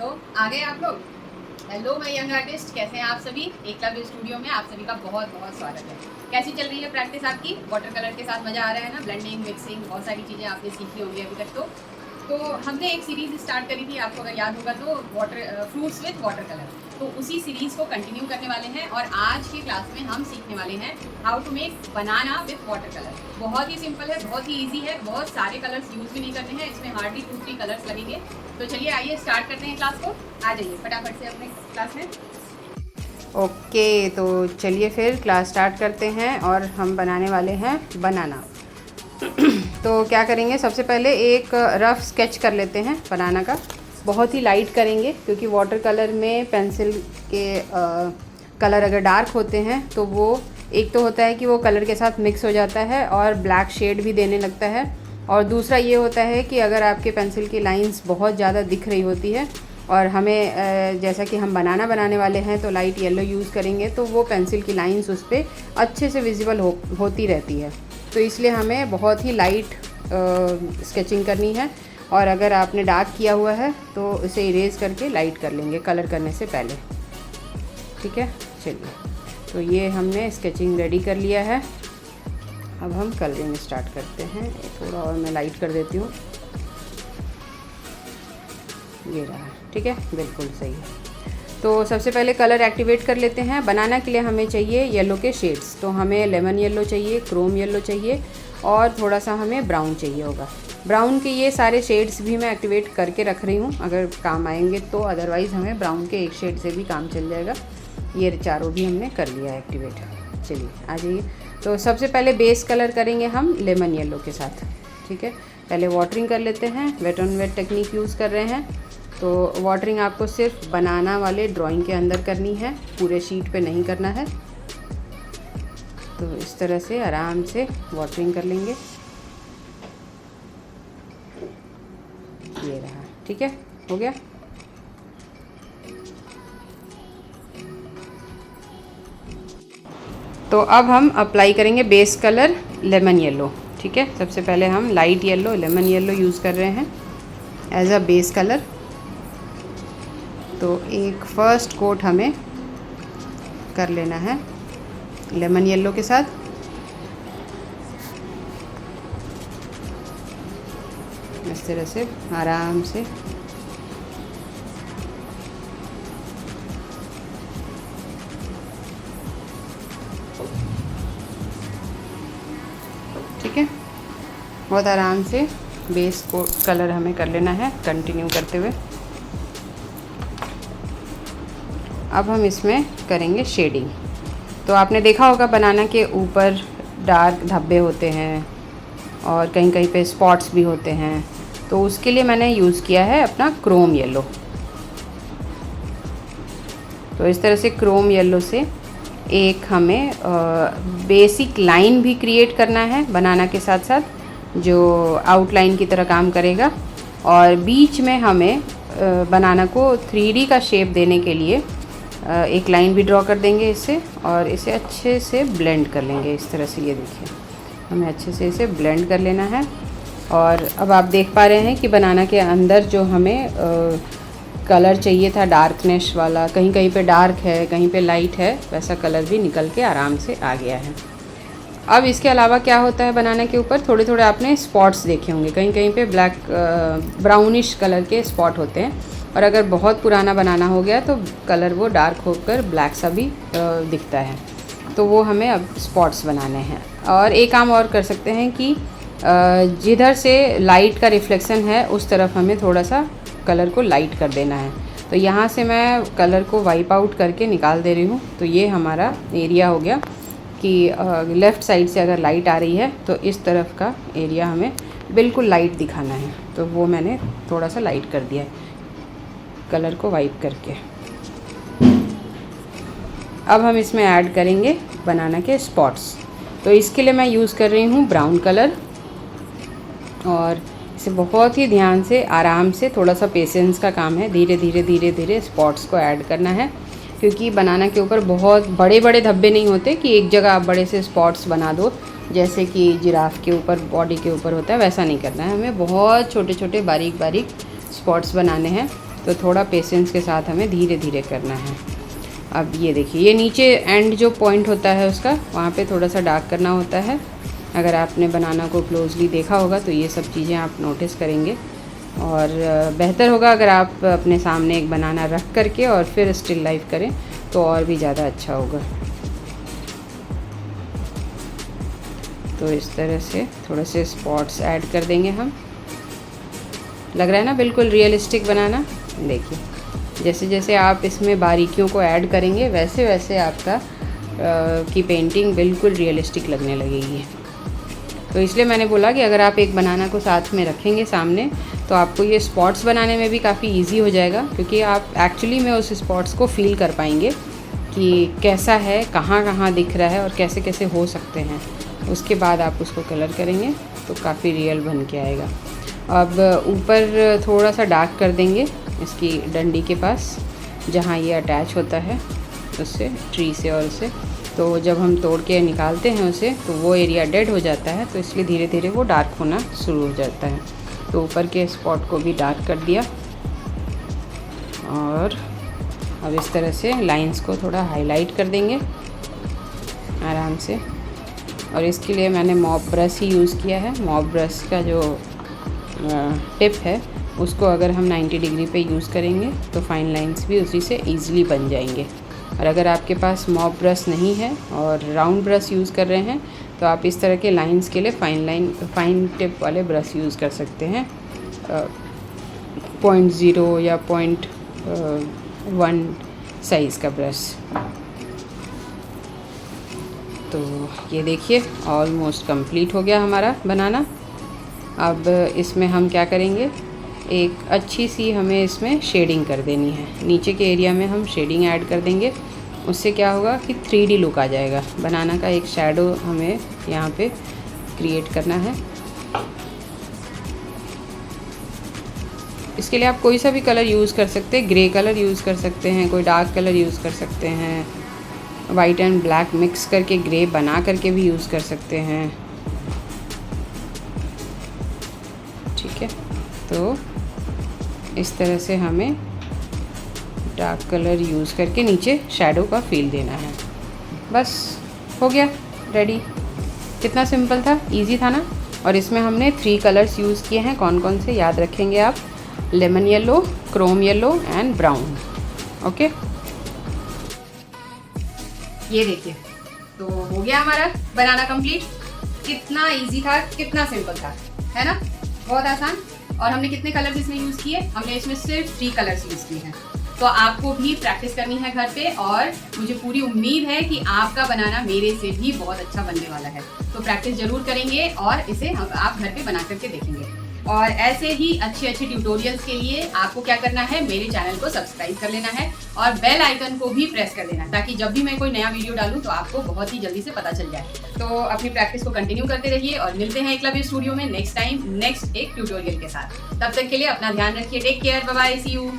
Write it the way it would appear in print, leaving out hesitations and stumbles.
तो आ गए आप लोग। हेलो माय यंग आर्टिस्ट, कैसे हैं आप सभी। एकलव्य स्टूडियो में आप सभी का बहुत बहुत स्वागत है। कैसी चल रही है प्रैक्टिस आपकी। वाटर कलर के साथ मज़ा आ रहा है ना। ब्लेंडिंग, मिक्सिंग, बहुत सारी चीज़ें आपने सीखी होंगी अभी तक। तो हमने एक सीरीज़ स्टार्ट करी थी, आपको अगर याद होगा तो, water fruits with water colour. तो उसी सीरीज़ को कंटिन्यू करने वाले हैं और आज की क्लास में हम सीखने वाले हैं how to make banana with water colour. बहुत ही सिंपल है, बहुत ही ईजी है, बहुत सारे कलर्स यूज़ भी नहीं करने हैं, इसमें हार्डली 2-3 कलर्स लगेंगे। तो चलिए आइए स्टार्ट करते हैं क्लास को। आ जाइए फटाफट से अपने क्लास में। ओके, तो चलिए फिर क्लास स्टार्ट करते हैं और हम बनाने वाले हैं बनाना। तो क्या करेंगे, सबसे पहले एक रफ़ स्केच कर लेते हैं बनाना का। बहुत ही लाइट करेंगे क्योंकि वाटर कलर में पेंसिल के कलर अगर डार्क होते हैं तो वो एक तो होता है कि वो कलर के साथ मिक्स हो जाता है और ब्लैक शेड भी देने लगता है, और दूसरा ये होता है कि अगर आपके पेंसिल की लाइंस बहुत ज़्यादा दिख रही होती है और हमें जैसा कि हम बनाना बनाने वाले हैं तो लाइट येलो यूज़ करेंगे तो वो पेंसिल की लाइंस उस पर अच्छे से विजिबल होती रहती है। तो इसलिए हमें बहुत ही लाइट स्केचिंग करनी है, और अगर आपने डार्क किया हुआ है तो इसे इरेज करके लाइट कर लेंगे कलर करने से पहले। ठीक है, चलिए, तो ये हमने स्केचिंग रेडी कर लिया है। अब हम कलरिंग स्टार्ट करते हैं। थोड़ा और मैं लाइट कर देती हूँ। ये रहा, ठीक है, बिल्कुल सही है। तो सबसे पहले कलर एक्टिवेट कर लेते हैं। बनाना के लिए हमें चाहिए येलो के शेड्स, तो हमें लेमन येलो चाहिए, क्रोम येलो चाहिए और थोड़ा सा हमें ब्राउन चाहिए होगा। ब्राउन के ये सारे शेड्स भी मैं एक्टिवेट करके रख रही हूँ, अगर काम आएंगे तो, अदरवाइज़ हमें ब्राउन के एक शेड से भी काम चल जाएगा। ये चारों भी हमने कर लिया है एक्टिवेट। चलिए आ जाइए। तो सबसे पहले बेस कलर करेंगे हम लेमन येलो के साथ। ठीक है, पहले वाटरिंग कर लेते हैं। Wet on wet technique use कर रहे हैं, तो वाटरिंग आपको सिर्फ बनाना वाले ड्राइंग के अंदर करनी है, पूरे शीट पे नहीं करना है। तो इस तरह से आराम से वाटरिंग कर लेंगे। ये रहा, ठीक है, हो गया। तो अब हम अप्लाई करेंगे बेस कलर लेमन येलो। ठीक है, सबसे पहले हम light yellow, lemon yellow use कर रहे हैं एज अ बेस कलर। तो एक फर्स्ट कोट हमें कर लेना है लेमन येलो के साथ। इस तरह से आराम से ठीक है, बहुत आराम से बेस को कलर हमें कर लेना है कंटिन्यू करते हुए। अब हम इसमें करेंगे शेडिंग। तो आपने देखा होगा बनाना के ऊपर डार्क धब्बे होते हैं और कहीं कहीं पे स्पॉट्स भी होते हैं, तो उसके लिए मैंने यूज़ किया है अपना क्रोम येलो। तो इस तरह से क्रोम येलो से एक हमें बेसिक लाइन भी क्रिएट करना है बनाना के साथ साथ, जो आउटलाइन की तरह काम करेगा। और बीच में हमें बनाना को 3D का शेप देने के लिए एक लाइन भी ड्रॉ कर देंगे इससे, और इसे अच्छे से ब्लेंड कर लेंगे। इस तरह से ये देखिए, हमें अच्छे से इसे ब्लेंड कर लेना है। और अब आप देख पा रहे हैं कि बनाना के अंदर जो हमें कलर चाहिए था डार्कनेस वाला, कहीं कहीं पे डार्क है, कहीं पे लाइट है, वैसा कलर भी निकल के आराम से आ गया है। अब इसके अलावा क्या होता है, बनाना के ऊपर थोड़े थोड़े आपने स्पॉट्स देखे होंगे, कहीं कहीं पे ब्लैक ब्राउनिश कलर के स्पॉट होते हैं, और अगर बहुत पुराना बनाना हो गया तो कलर वो डार्क होकर ब्लैक सा भी दिखता है। तो वो हमें अब स्पॉट्स बनाने हैं। और एक काम और कर सकते हैं कि जिधर से लाइट का रिफ्लेक्शन है उस तरफ हमें थोड़ा सा कलर को लाइट कर देना है। तो यहाँ से मैं कलर को वाइप आउट करके निकाल दे रही हूँ। तो ये हमारा एरिया हो गया कि लेफ़्ट साइड से अगर लाइट आ रही है तो इस तरफ का एरिया हमें बिल्कुल लाइट दिखाना है। तो वो मैंने थोड़ा सा लाइट कर दिया है कलर को वाइप करके। अब हम इसमें ऐड करेंगे बनाना के स्पॉट्स। तो इसके लिए मैं यूज़ कर रही हूँ ब्राउन कलर, और इसे बहुत ही ध्यान से आराम से, थोड़ा सा पेशेंस का काम है, धीरे धीरे धीरे धीरे स्पॉट्स को ऐड करना है। क्योंकि बनाना के ऊपर बहुत बड़े बड़े धब्बे नहीं होते कि एक जगह आप बड़े से स्पॉट्स बना दो, जैसे कि जिराफ के ऊपर बॉडी के ऊपर होता है, वैसा नहीं करना है। हमें बहुत छोटे छोटे बारीक बारीक स्पॉट्स बनाने हैं। तो थोड़ा पेशेंस के साथ हमें धीरे धीरे करना है। अब ये देखिए, ये नीचे एंड जो पॉइंट होता है उसका, वहाँ पे थोड़ा सा डार्क करना होता है। अगर आपने बनाना को क्लोजली देखा होगा तो ये सब चीज़ें आप नोटिस करेंगे। और बेहतर होगा अगर आप अपने सामने एक बनाना रख करके और फिर स्टिल लाइफ करें तो और भी ज़्यादा अच्छा होगा। तो इस तरह से थोड़े से स्पॉट्स ऐड कर देंगे हम। लग रहा है ना बिल्कुल रियलिस्टिक बनाना। देखिए, जैसे जैसे आप इसमें बारीकियों को ऐड करेंगे वैसे वैसे आपका की पेंटिंग बिल्कुल रियलिस्टिक लगने लगेगी। तो इसलिए मैंने बोला कि अगर आप एक बनाना को साथ में रखेंगे सामने तो आपको ये स्पॉट्स बनाने में भी काफ़ी इजी हो जाएगा, क्योंकि आप एक्चुअली में उस स्पॉट्स को फील कर पाएंगे कि कैसा है, कहाँ कहाँ दिख रहा है और कैसे कैसे हो सकते हैं। उसके बाद आप उसको कलर करेंगे तो काफ़ी रियल बन के आएगा। अब ऊपर थोड़ा सा डार्क कर देंगे इसकी डंडी के पास, जहाँ ये अटैच होता है उससे, ट्री से और उससे। तो जब हम तोड़ के निकालते हैं उसे तो वो एरिया डेड हो जाता है, तो इसलिए धीरे धीरे वो डार्क होना शुरू हो जाता है। तो ऊपर के स्पॉट को भी डार्क कर दिया और अब इस तरह से लाइंस को थोड़ा हाईलाइट कर देंगे आराम से। और इसके लिए मैंने मॉप ब्रश ही यूज़ किया है। मॉप ब्रश का जो टिप है उसको अगर हम 90 डिग्री पे यूज़ करेंगे तो फाइन लाइंस भी उसी से ईज़िली बन जाएंगे। और अगर आपके पास मॉप ब्रश नहीं है और राउंड ब्रश यूज़ कर रहे हैं तो आप इस तरह के लाइंस के लिए फाइन टिप वाले ब्रश यूज़ कर सकते हैं, 0.0 या 0.1 साइज़ का ब्रश। तो ये देखिए ऑलमोस्ट कंप्लीट हो गया हमारा बनाना। अब इसमें हम क्या करेंगे, एक अच्छी सी हमें इसमें शेडिंग कर देनी है। नीचे के एरिया में हम शेडिंग ऐड कर देंगे। उससे क्या होगा कि 3D लुक आ जाएगा। बनाना का एक शैडो हमें यहाँ पे क्रिएट करना है। इसके लिए आप कोई सा भी कलर यूज़ कर सकते हैं। ग्रे कलर यूज़ कर सकते हैं, कोई डार्क कलर यूज़ कर सकते हैं, वाइट एंड ब्लैक मिक्स करके ग्रे बना करके भी यूज़ कर सकते हैं। ठीक है, तो इस तरह से हमें डार्क कलर यूज़ करके नीचे शैडो का फील देना है। बस हो गया रेडी। कितना सिंपल था, इजी था ना। और इसमें हमने 3 कलर्स यूज़ किए हैं। कौन कौन से याद रखेंगे आप, lemon yellow, Chrome yellow and brown. Okay, ये देखिए तो हो गया हमारा बनाना कंप्लीट। कितना इजी था, कितना सिंपल था, है ना, बहुत आसान। और हमने कितने कलर्स इसमें यूज़ किए, हमने इसमें सिर्फ 3 कलर्स यूज़ किए हैं। तो आपको भी प्रैक्टिस करनी है घर पे, और मुझे पूरी उम्मीद है कि आपका बनाना मेरे से भी बहुत अच्छा बनने वाला है। तो प्रैक्टिस जरूर करेंगे और इसे आप घर पे बना करके देखेंगे। और ऐसे ही अच्छे अच्छे ट्यूटोरियल्स के लिए आपको क्या करना है, मेरे चैनल को सब्सक्राइब कर लेना है और बेल आइकन को भी प्रेस कर देना, ताकि जब भी मैं कोई नया वीडियो डालूं तो आपको बहुत ही जल्दी से पता चल जाए। तो अपनी प्रैक्टिस को कंटिन्यू करते रहिए और मिलते हैं एकलव्य स्टूडियो में नेक्स्ट टाइम नेक्स्ट एक ट्यूटोरियल के साथ। तब तक के लिए अपना ध्यान रखिए। Take care, bye bye, see you.